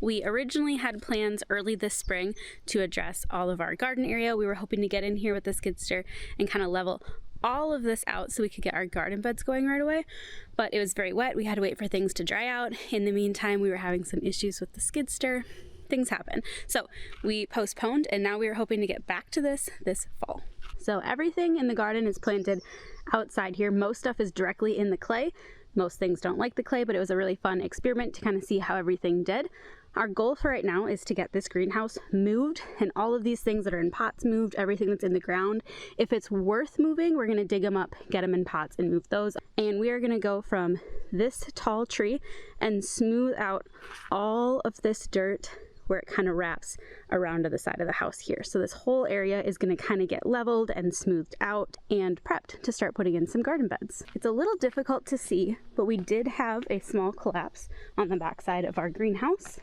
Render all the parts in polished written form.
We originally had plans early this spring to address all of our garden area. We were hoping to get in here with the Skidsteer and kind of level all of this out so we could get our garden beds going right away, but it was very wet. We had to wait for things to dry out. In the meantime, we were having some issues with the Skidsteer. Things happen. So we postponed, and now we are hoping to get back to this fall. So everything in the garden is planted outside here. Most stuff is directly in the clay. Most things don't like the clay, but it was a really fun experiment to kind of see how everything did. Our goal for right now is to get this greenhouse moved and all of these things that are in pots moved, everything that's in the ground. If it's worth moving, we're going to dig them up, get them in pots and move those. And we are going to go from this tall tree and smooth out all of this dirt where it kind of wraps around to the side of the house here. So this whole area is going to kind of get leveled and smoothed out and prepped to start putting in some garden beds. It's a little difficult to see, but we did have a small collapse on the back side of our greenhouse.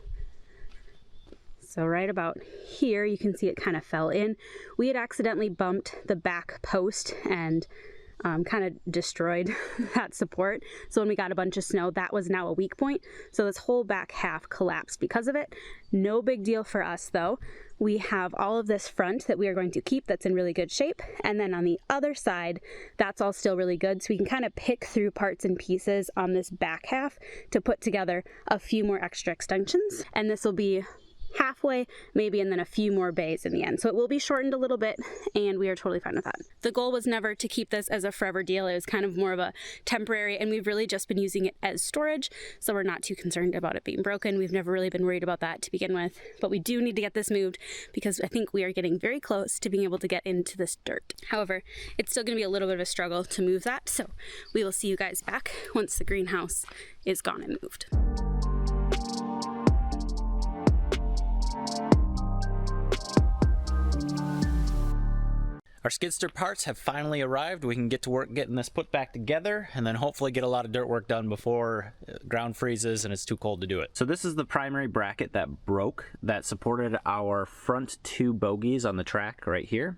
So right about here, you can see it kind of fell in. We had accidentally bumped the back post and kind of destroyed that support. So when we got a bunch of snow, that was now a weak point. So this whole back half collapsed because of it. No big deal for us though. We have all of this front that we are going to keep that's in really good shape. And then on the other side, that's all still really good. So we can kind of pick through parts and pieces on this back half to put together a few more extra extensions. And this will be halfway maybe, and then a few more bays in the end. So it will be shortened a little bit, and we are totally fine with that. The goal was never to keep this as a forever deal. It was kind of more of a temporary, and we've really just been using it as storage, so we're not too concerned about it being broken. We've never really been worried about that to begin with, but we do need to get this moved because I think we are getting very close to being able to get into this dirt. However, it's still going to be a little bit of a struggle to move that, so we will see you guys back once the greenhouse is gone and moved. Our Skidsteer parts have finally arrived. We can get to work getting this put back together and then hopefully get a lot of dirt work done before ground freezes and it's too cold to do it. So this is the primary bracket that broke that supported our front two bogies on the track right here.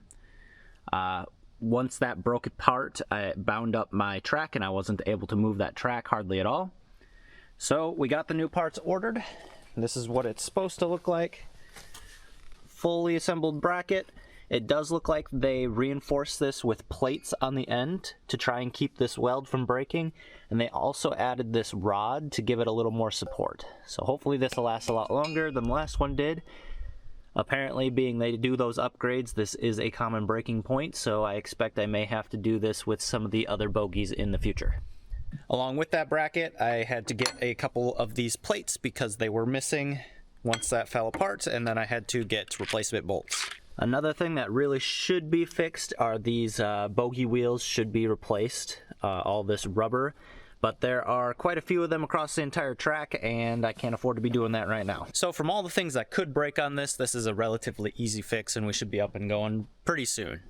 Once that broke apart, I bound up my track and I wasn't able to move that track hardly at all. So we got the new parts ordered. This is what it's supposed to look like. Fully assembled bracket. It does look like they reinforced this with plates on the end to try and keep this weld from breaking, and they also added this rod to give it a little more support. So hopefully this will last a lot longer than the last one did. Apparently, being they do those upgrades, this is a common breaking point, so I expect I may have to do this with some of the other bogies in the future. Along with that bracket, I had to get a couple of these plates because they were missing once that fell apart, and then I had to get replacement bolts. Another thing that really should be fixed are these bogie wheels should be replaced, all this rubber, but there are quite a few of them across the entire track and I can't afford to be doing that right now. So from all the things that could break on this, this is a relatively easy fix and we should be up and going pretty soon.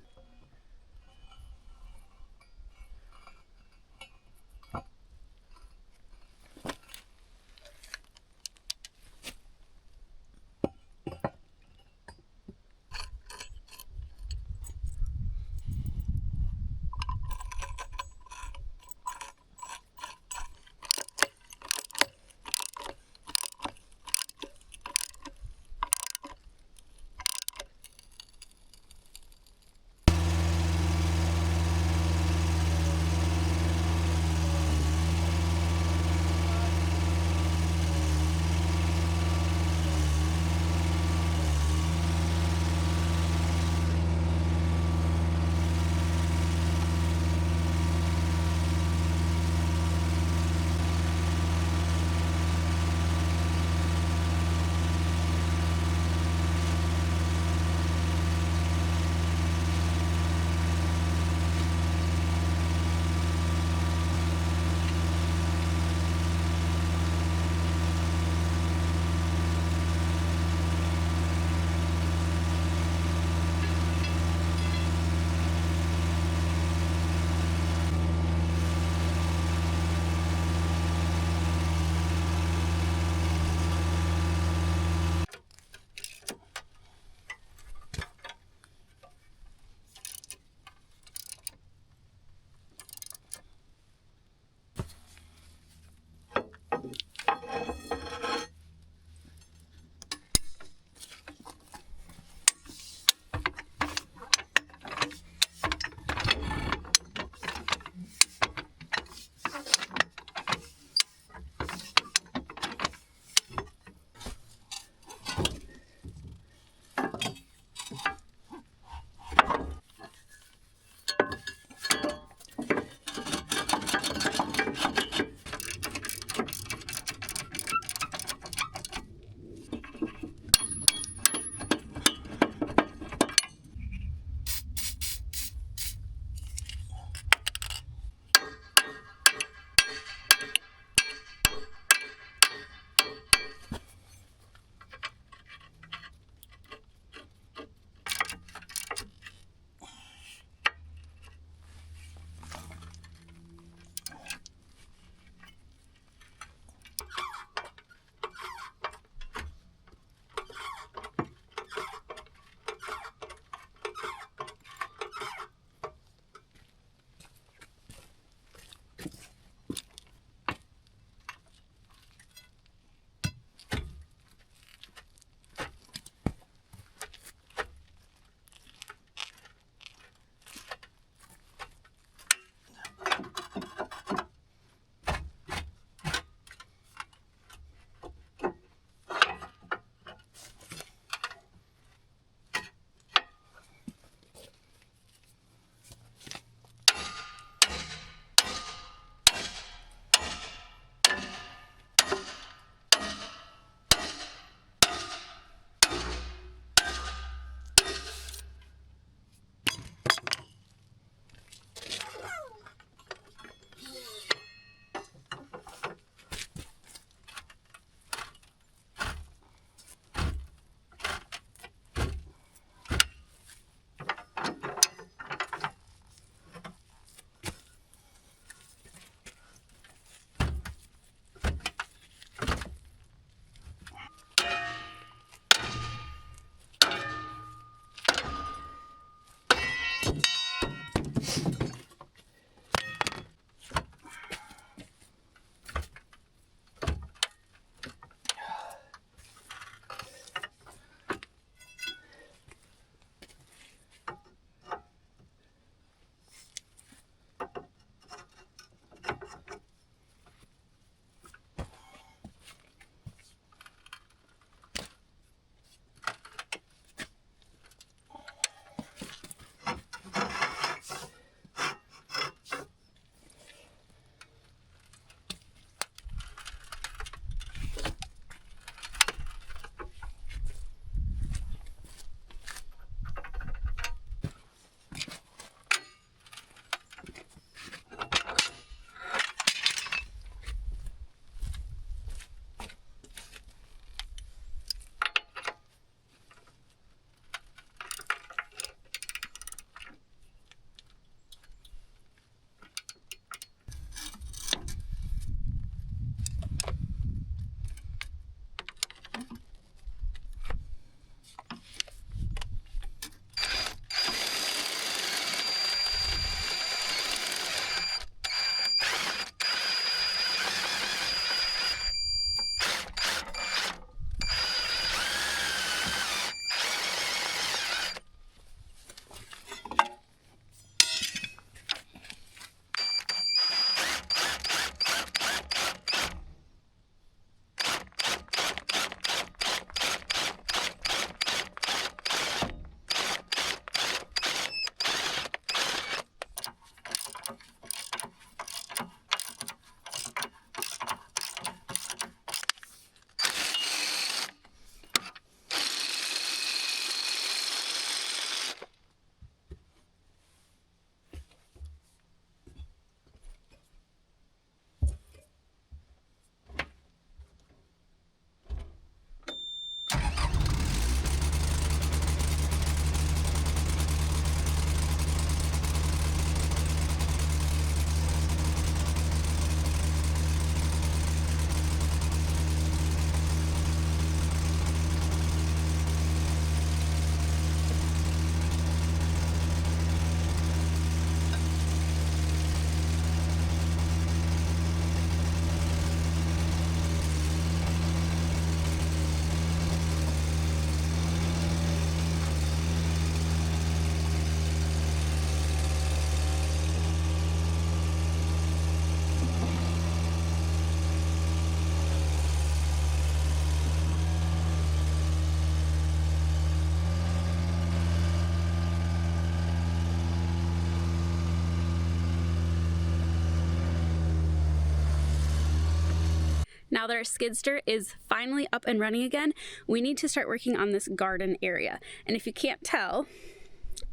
Now that our Skidsteer is finally up and running again, we need to start working on this garden area. And if you can't tell,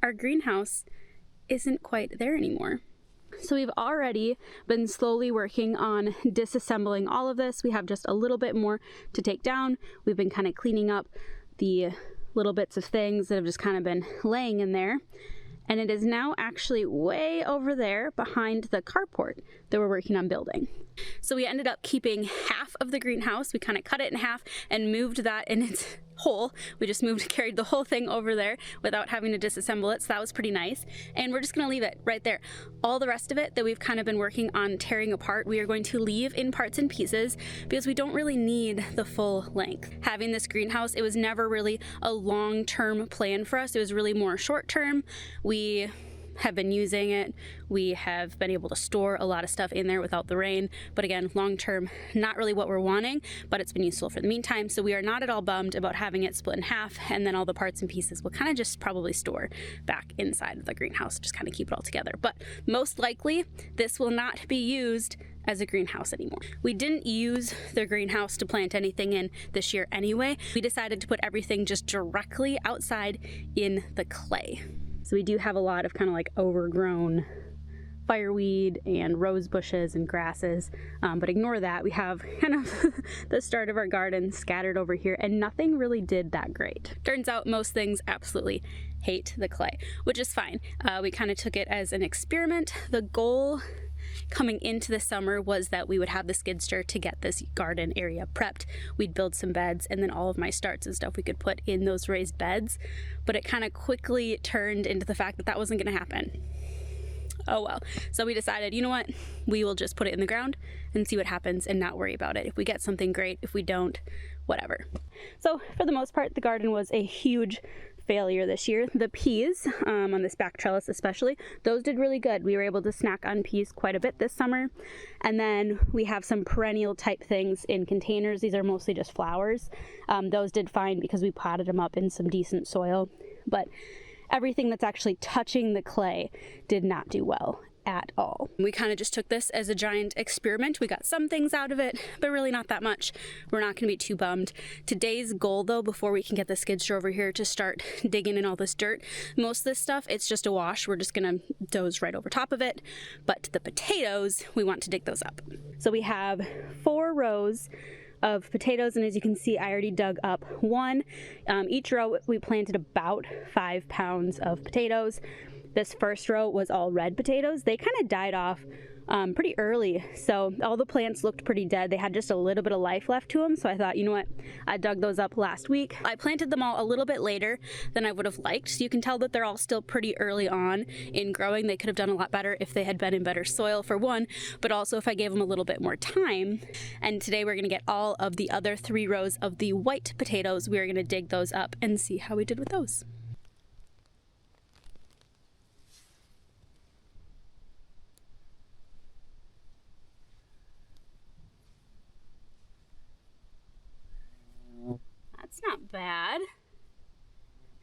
our greenhouse isn't quite there anymore. So we've already been slowly working on disassembling all of this. We have just a little bit more to take down. We've been kind of cleaning up the little bits of things that have just kind of been laying in there. And it is now actually way over there behind the carport that we're working on building. So we ended up keeping half of the greenhouse. We kind of cut it in half and moved that in its whole. We just carried the whole thing over there without having to disassemble it. So that was pretty nice. And we're just gonna leave it right there. All the rest of it that we've kind of been working on tearing apart, we are going to leave in parts and pieces because we don't really need the full length. Having this greenhouse, it was never really a long-term plan for us. It was really more short-term. We have been using it. We have been able to store a lot of stuff in there without the rain. But again, long term, not really what we're wanting, but it's been useful for the meantime. So we are not at all bummed about having it split in half, and then all the parts and pieces will kind of just probably store back inside of the greenhouse, just kind of keep it all together. But most likely, this will not be used as a greenhouse anymore. We didn't use the greenhouse to plant anything in this year anyway. We decided to put everything just directly outside in the clay. So we do have a lot of kind of like overgrown fireweed and rose bushes and grasses, but ignore that. We have kind of the start of our garden scattered over here, and nothing really did that great. Turns out most things absolutely hate the clay, which is fine. We kind of took it as an experiment. The goal coming into the summer was that we would have the Skidsteer to get this garden area prepped. We'd build some beds, and then all of my starts and stuff we could put in those raised beds, but it kind of quickly turned into the fact that that wasn't going to happen. Oh well. So we decided, you know what, we will just put it in the ground and see what happens and not worry about it. If we get something, great. If we don't, whatever. So for the most part, the garden was a huge failure this year. The peas, on this back trellis especially, those did really good. We were able to snack on peas quite a bit this summer. And then we have some perennial type things in containers. These are mostly just flowers. Those did fine because we potted them up in some decent soil. But everything that's actually touching the clay did not do well at all. We kind of just took this as a giant experiment. We got some things out of it, but really not that much. We're not going to be too bummed. Today's goal, though, before we can get the Skidsteer over here to start digging in all this dirt, most of this stuff, it's just a wash. We're just going to doze right over top of it. But the potatoes, we want to dig those up. So we have 4 rows of potatoes, and as you can see, I already dug up one. Each row we planted about 5 pounds of potatoes. This first row was all red potatoes. They kind of died off pretty early, so all the plants looked pretty dead. They had just a little bit of life left to them, so I thought, you know what, I dug those up last week. I planted them all a little bit later than I would have liked, so you can tell that they're all still pretty early on in growing. They could have done a lot better if they had been in better soil, for one, but also if I gave them a little bit more time. And today we're gonna get all of the other 3 rows of the white potatoes. We're gonna dig those up and see how we did with those. That's not bad.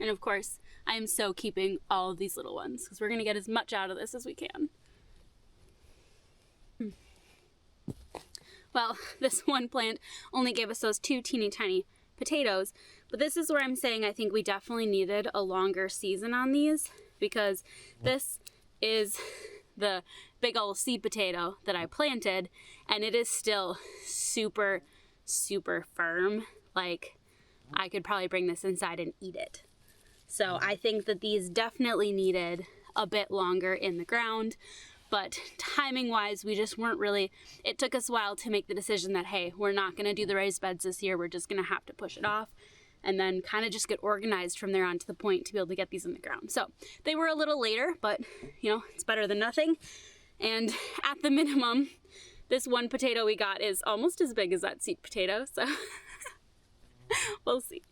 And of course, I am so keeping all of these little ones because we're going to get as much out of this as we can. Well, this one plant only gave us those 2 teeny tiny potatoes, but this is where I'm saying I think we definitely needed a longer season on these, because this is the big old seed potato that I planted, and it is still super, super firm. Like, I could probably bring this inside and eat it. So I think that these definitely needed a bit longer in the ground, but timing wise, we just weren't really, it took us a while to make the decision that, hey, we're not gonna do the raised beds this year, we're just gonna have to push it off, and then kind of just get organized from there on to the point to be able to get these in the ground. So they were a little later, but you know, it's better than nothing. And at the minimum, this one potato we got is almost as big as that seed potato, so we'll see.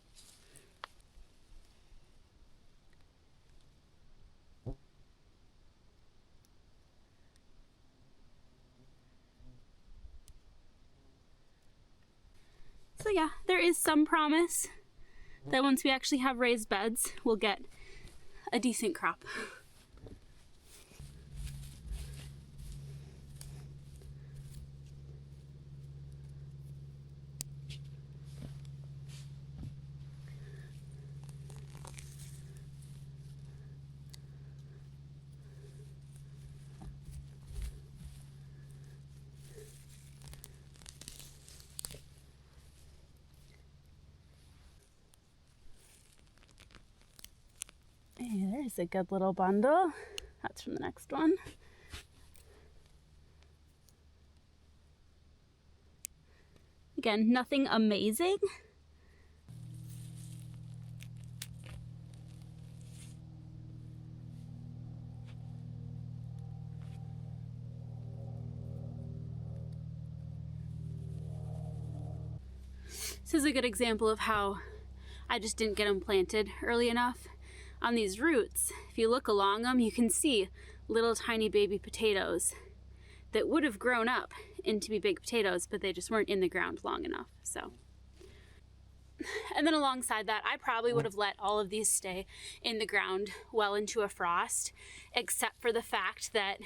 So yeah, there is some promise that once we actually have raised beds, we'll get a decent crop. Hey, there's a good little bundle. That's from the next one. Again, nothing amazing. This is a good example of how I just didn't get them planted early enough. On these roots, if you look along them, you can see little tiny baby potatoes that would have grown up into be big potatoes, but they just weren't in the ground long enough. So, and then alongside that, I probably would have let all of these stay in the ground well into a frost, except for the fact that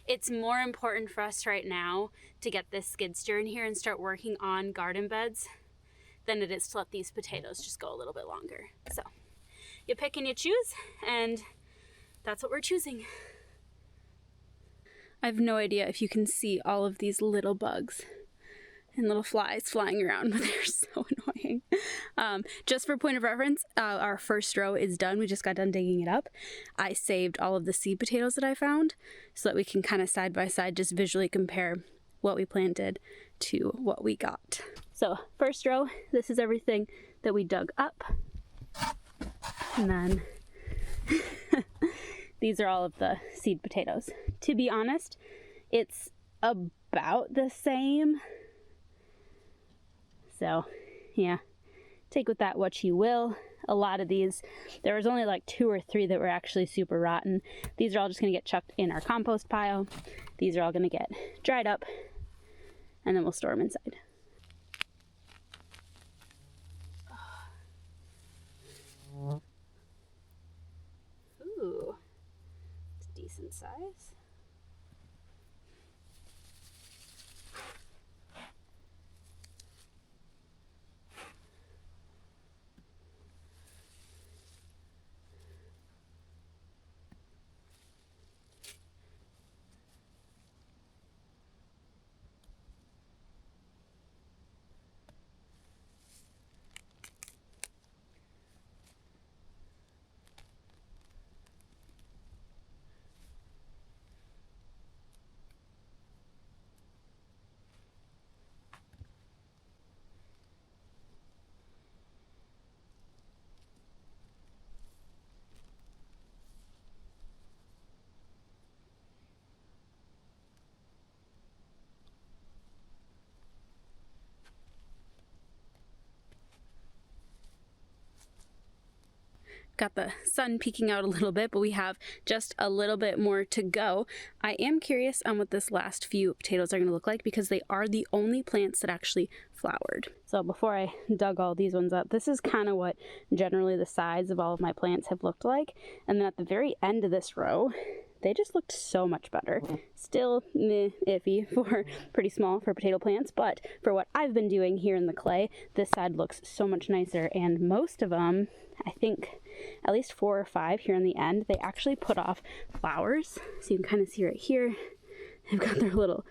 it's more important for us right now to get this skid steer in here and start working on garden beds than it is to let these potatoes just go a little bit longer. So you pick and you choose, and that's what we're choosing. I have no idea if you can see all of these little bugs and little flies flying around, but they're so annoying. Just for point of reference, our first row is done. We just got done digging it up. I saved all of the seed potatoes that I found so that we can kind of side by side just visually compare what we planted to what we got. So first row, this is everything that we dug up. And then these are all of the seed potatoes. To be honest, it's about the same. So yeah, take with that what you will. A lot of these, there was only like 2 or 3 that were actually super rotten. These are all just gonna get chucked in our compost pile. These are all gonna get dried up, and then we'll store them inside. Ooh, it's a decent size. Got the sun peeking out a little bit, but we have just a little bit more to go. I am curious on what this last few potatoes are going to look like because they are the only plants that actually flowered. So before I dug all these ones up, this is kind of what generally the sides of all of my plants have looked like. And then at the very end of this row, they just looked so much better. Still iffy for pretty small for potato plants, but for what I've been doing here in the clay, this side looks so much nicer. And most of them, I think at least 4 or 5 here in the end, they actually put off flowers. So you can kind of see right here, they've got their little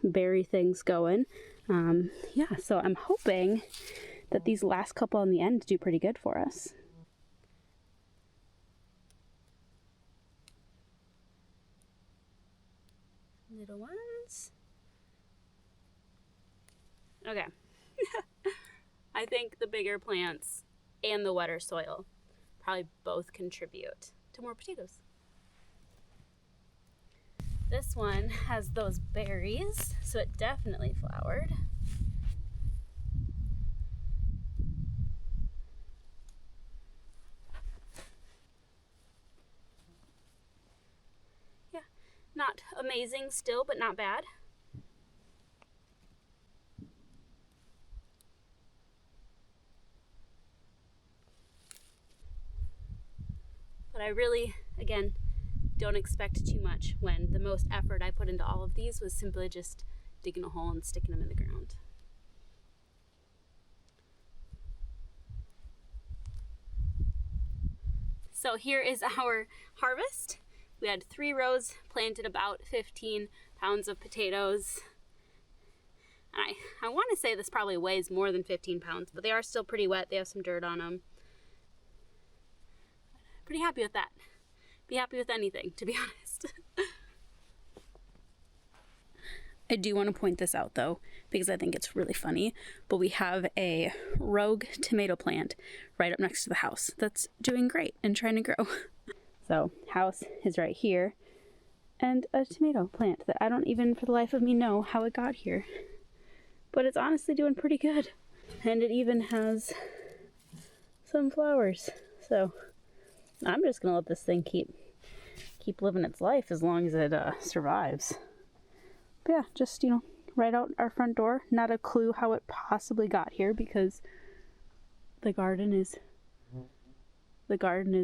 berry things going. Yeah, so I'm hoping that these last couple on the end do pretty good for us. Little ones. Okay. I think the bigger plants and the wetter soil probably both contribute to more potatoes. This one has those berries, so it definitely flowered. Yeah, not amazing still, but not bad. But I really, again, don't expect too much when the most effort I put into all of these was simply just digging a hole and sticking them in the ground. So here is our harvest. We had 3 rows, planted about 15 pounds of potatoes. And I want to say this probably weighs more than 15 pounds, but they are still pretty wet. They have some dirt on them. pretty happy with that. Be happy with anything, to be honest. I do want to point this out though, because I think it's really funny, but we have a rogue tomato plant right up next to the house that's doing great and trying to grow. So house is right here, and a tomato plant that I don't even for the life of me know how it got here, but it's honestly doing pretty good. And it even has some flowers. So I'm just gonna let this thing keep living its life as long as it survives. But yeah, just, you know, right out our front door. Not a clue how it possibly got here because the garden is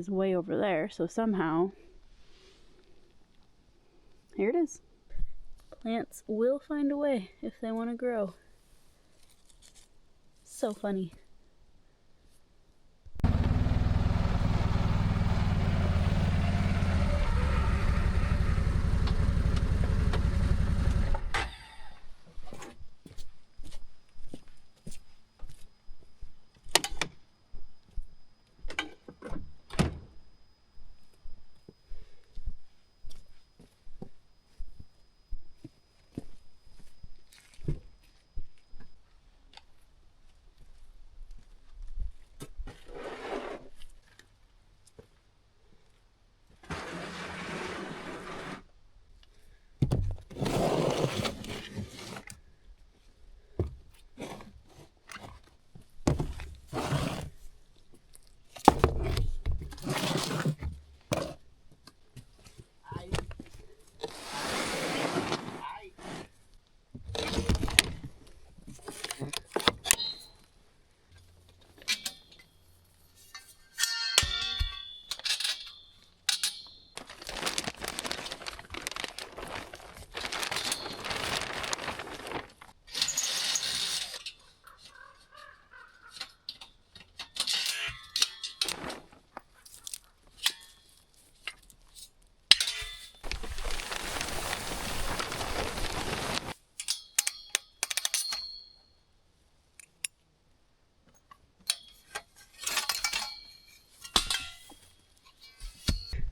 way over there. So somehow, here it is. Plants will find a way if they want to grow. So funny.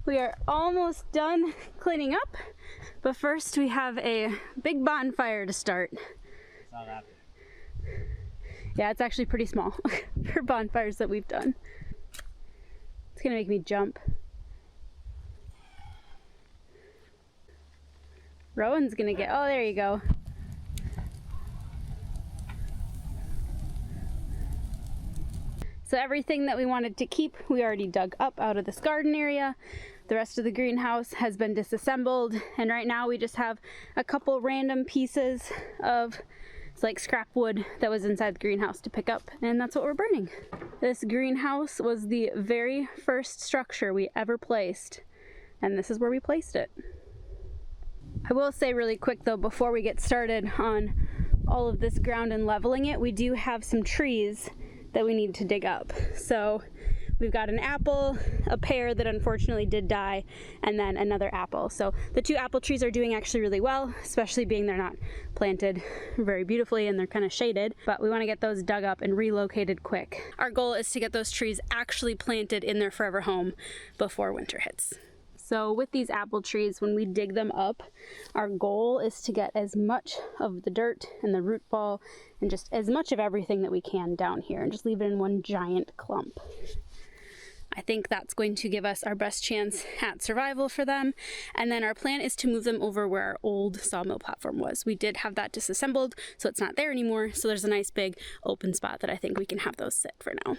We are almost done cleaning up, but first we have a big bonfire to start. It's not that big. Yeah, it's actually pretty small for bonfires that we've done. It's gonna make me jump. Rowan's gonna get, oh, there you go. So everything that we wanted to keep, we already dug up out of this garden area. The rest of the greenhouse has been disassembled, and right now we just have a couple random pieces of like scrap wood that was inside the greenhouse to pick up, and that's what we're burning. This greenhouse was the very first structure we ever placed, and this is where we placed it. I will say really quick though, before we get started on all of this ground and leveling it, we do have some trees that we need to dig up. So we've got an apple, a pear that unfortunately did die, and then another apple. So the 2 apple trees are doing actually really well, especially being they're not planted very beautifully and they're kind of shaded, but we want to get those dug up and relocated quick. Our goal is to get those trees actually planted in their forever home before winter hits. So with these apple trees, when we dig them up, our goal is to get as much of the dirt and the root ball and just as much of everything that we can down here and just leave it in one giant clump. I think that's going to give us our best chance at survival for them. And then our plan is to move them over where our old sawmill platform was. We did have that disassembled, so it's not there anymore. So there's a nice big open spot that I think we can have those sit for now.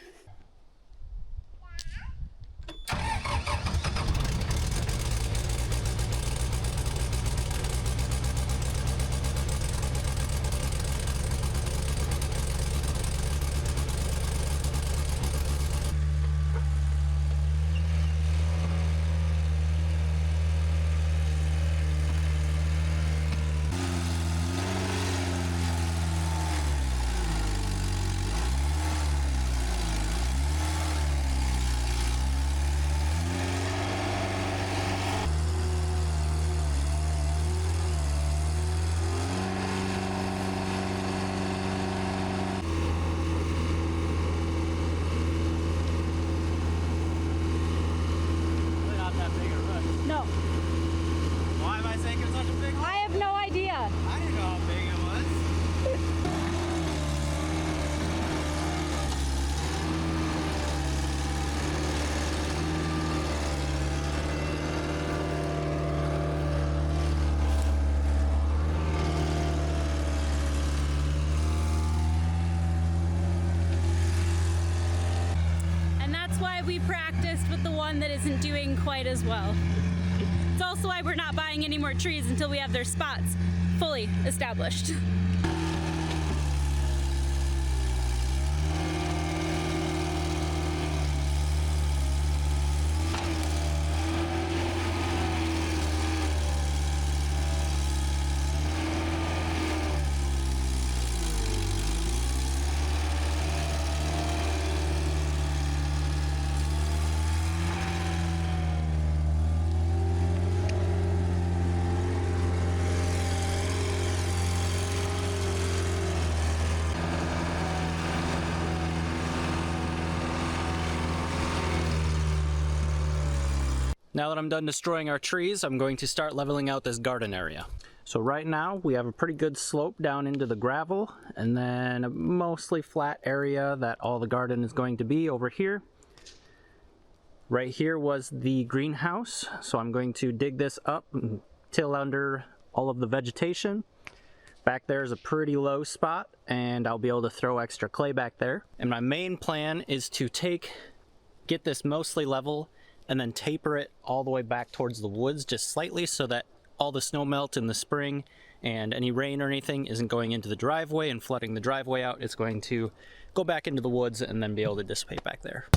And that's why we practiced with the one that isn't doing quite as well. It's also why we're not buying any more trees until we have their spots fully established. Now that I'm done destroying our trees, I'm going to start leveling out this garden area. So right now we have a pretty good slope down into the gravel, and then a mostly flat area that all the garden is going to be over here. Right here was the greenhouse, so I'm going to dig this up and till under all of the vegetation. Back there is a pretty low spot, and I'll be able to throw extra clay back there. And my main plan is to get this mostly level and then taper it all the way back towards the woods just slightly, so that all the snow melt in the spring and any rain or anything isn't going into the driveway and flooding the driveway out. It's going to go back into the woods and then be able to dissipate back there.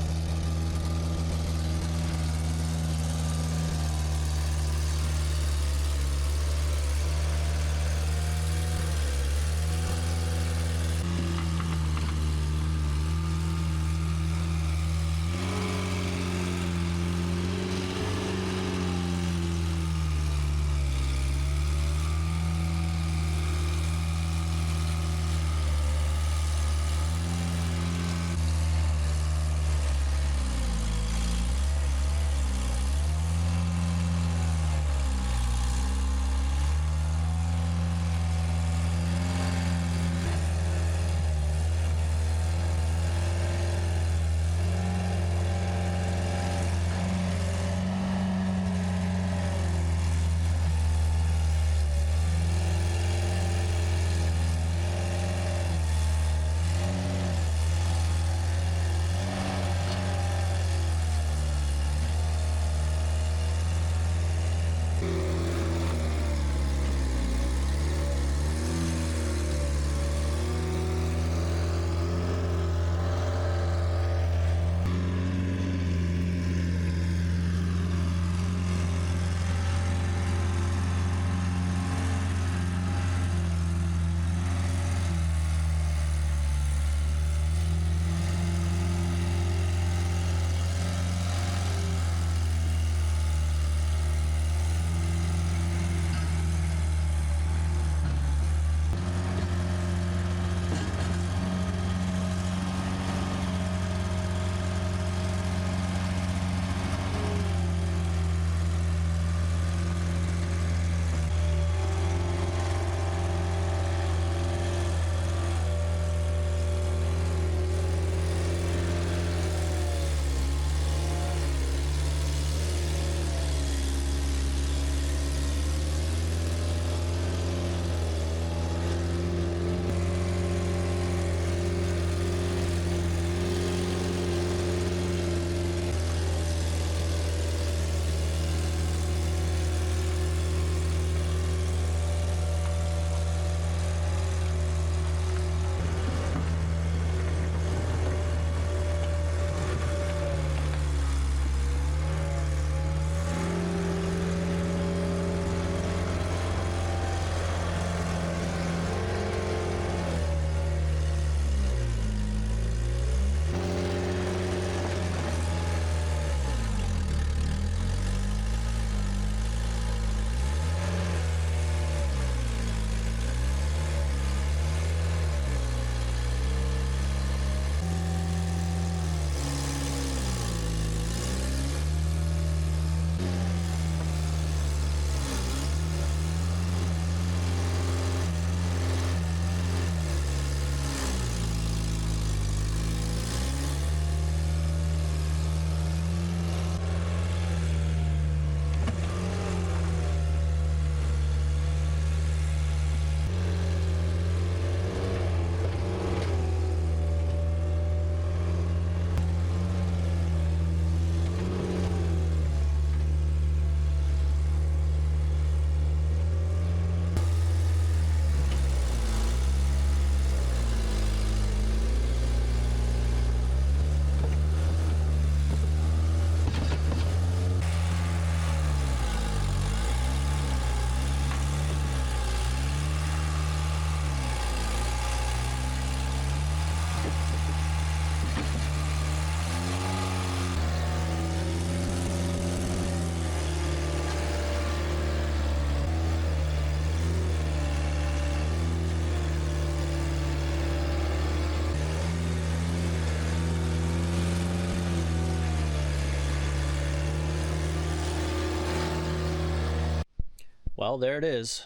Well, there it is.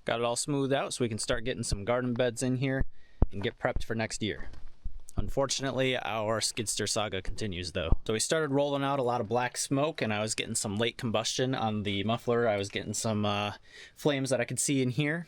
Got it all smoothed out so we can start getting some garden beds in here and get prepped for next year. Unfortunately, our Skidsteer saga continues though. So we started rolling out a lot of black smoke, and I was getting some late combustion on the muffler. I was getting some flames that I could see in here.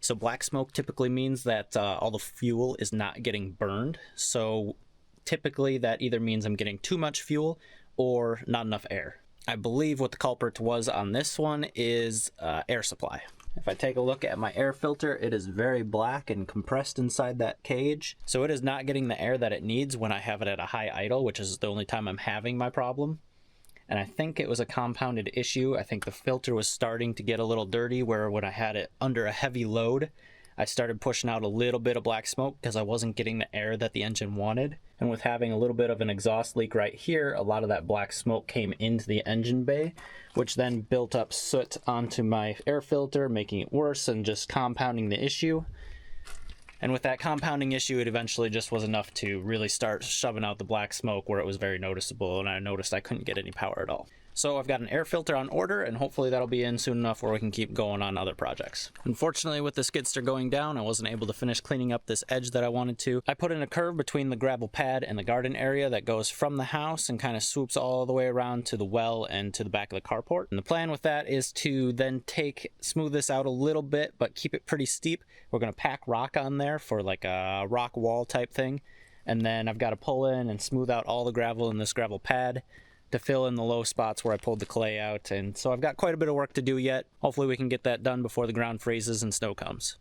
So black smoke typically means that all the fuel is not getting burned. So typically that either means I'm getting too much fuel or not enough air. I believe what the culprit was on this one is air supply. If I take a look at my air filter, it is very black and compressed inside that cage. So it is not getting the air that it needs when I have it at a high idle, which is the only time I'm having my problem. And I think it was a compounded issue. I think the filter was starting to get a little dirty, where when I had it under a heavy load, I started pushing out a little bit of black smoke because I wasn't getting the air that the engine wanted. And with having a little bit of an exhaust leak right here, a lot of that black smoke came into the engine bay, which then built up soot onto my air filter, making it worse and just compounding the issue. And with that compounding issue, it eventually just was enough to really start shoving out the black smoke where it was very noticeable, and I noticed I couldn't get any power at all. So I've got an air filter on order, and hopefully that'll be in soon enough where we can keep going on other projects. Unfortunately, with the Skidsteer going down, I wasn't able to finish cleaning up this edge that I wanted to. I put in a curve between the gravel pad and the garden area that goes from the house and kind of swoops all the way around to the well and to the back of the carport. And the plan with that is to then smooth this out a little bit, but keep it pretty steep. We're going to pack rock on there for like a rock wall type thing. And then I've got to pull in and smooth out all the gravel in this gravel pad to fill in the low spots where I pulled the clay out. And so I've got quite a bit of work to do yet. Hopefully we can get that done before the ground freezes and snow comes.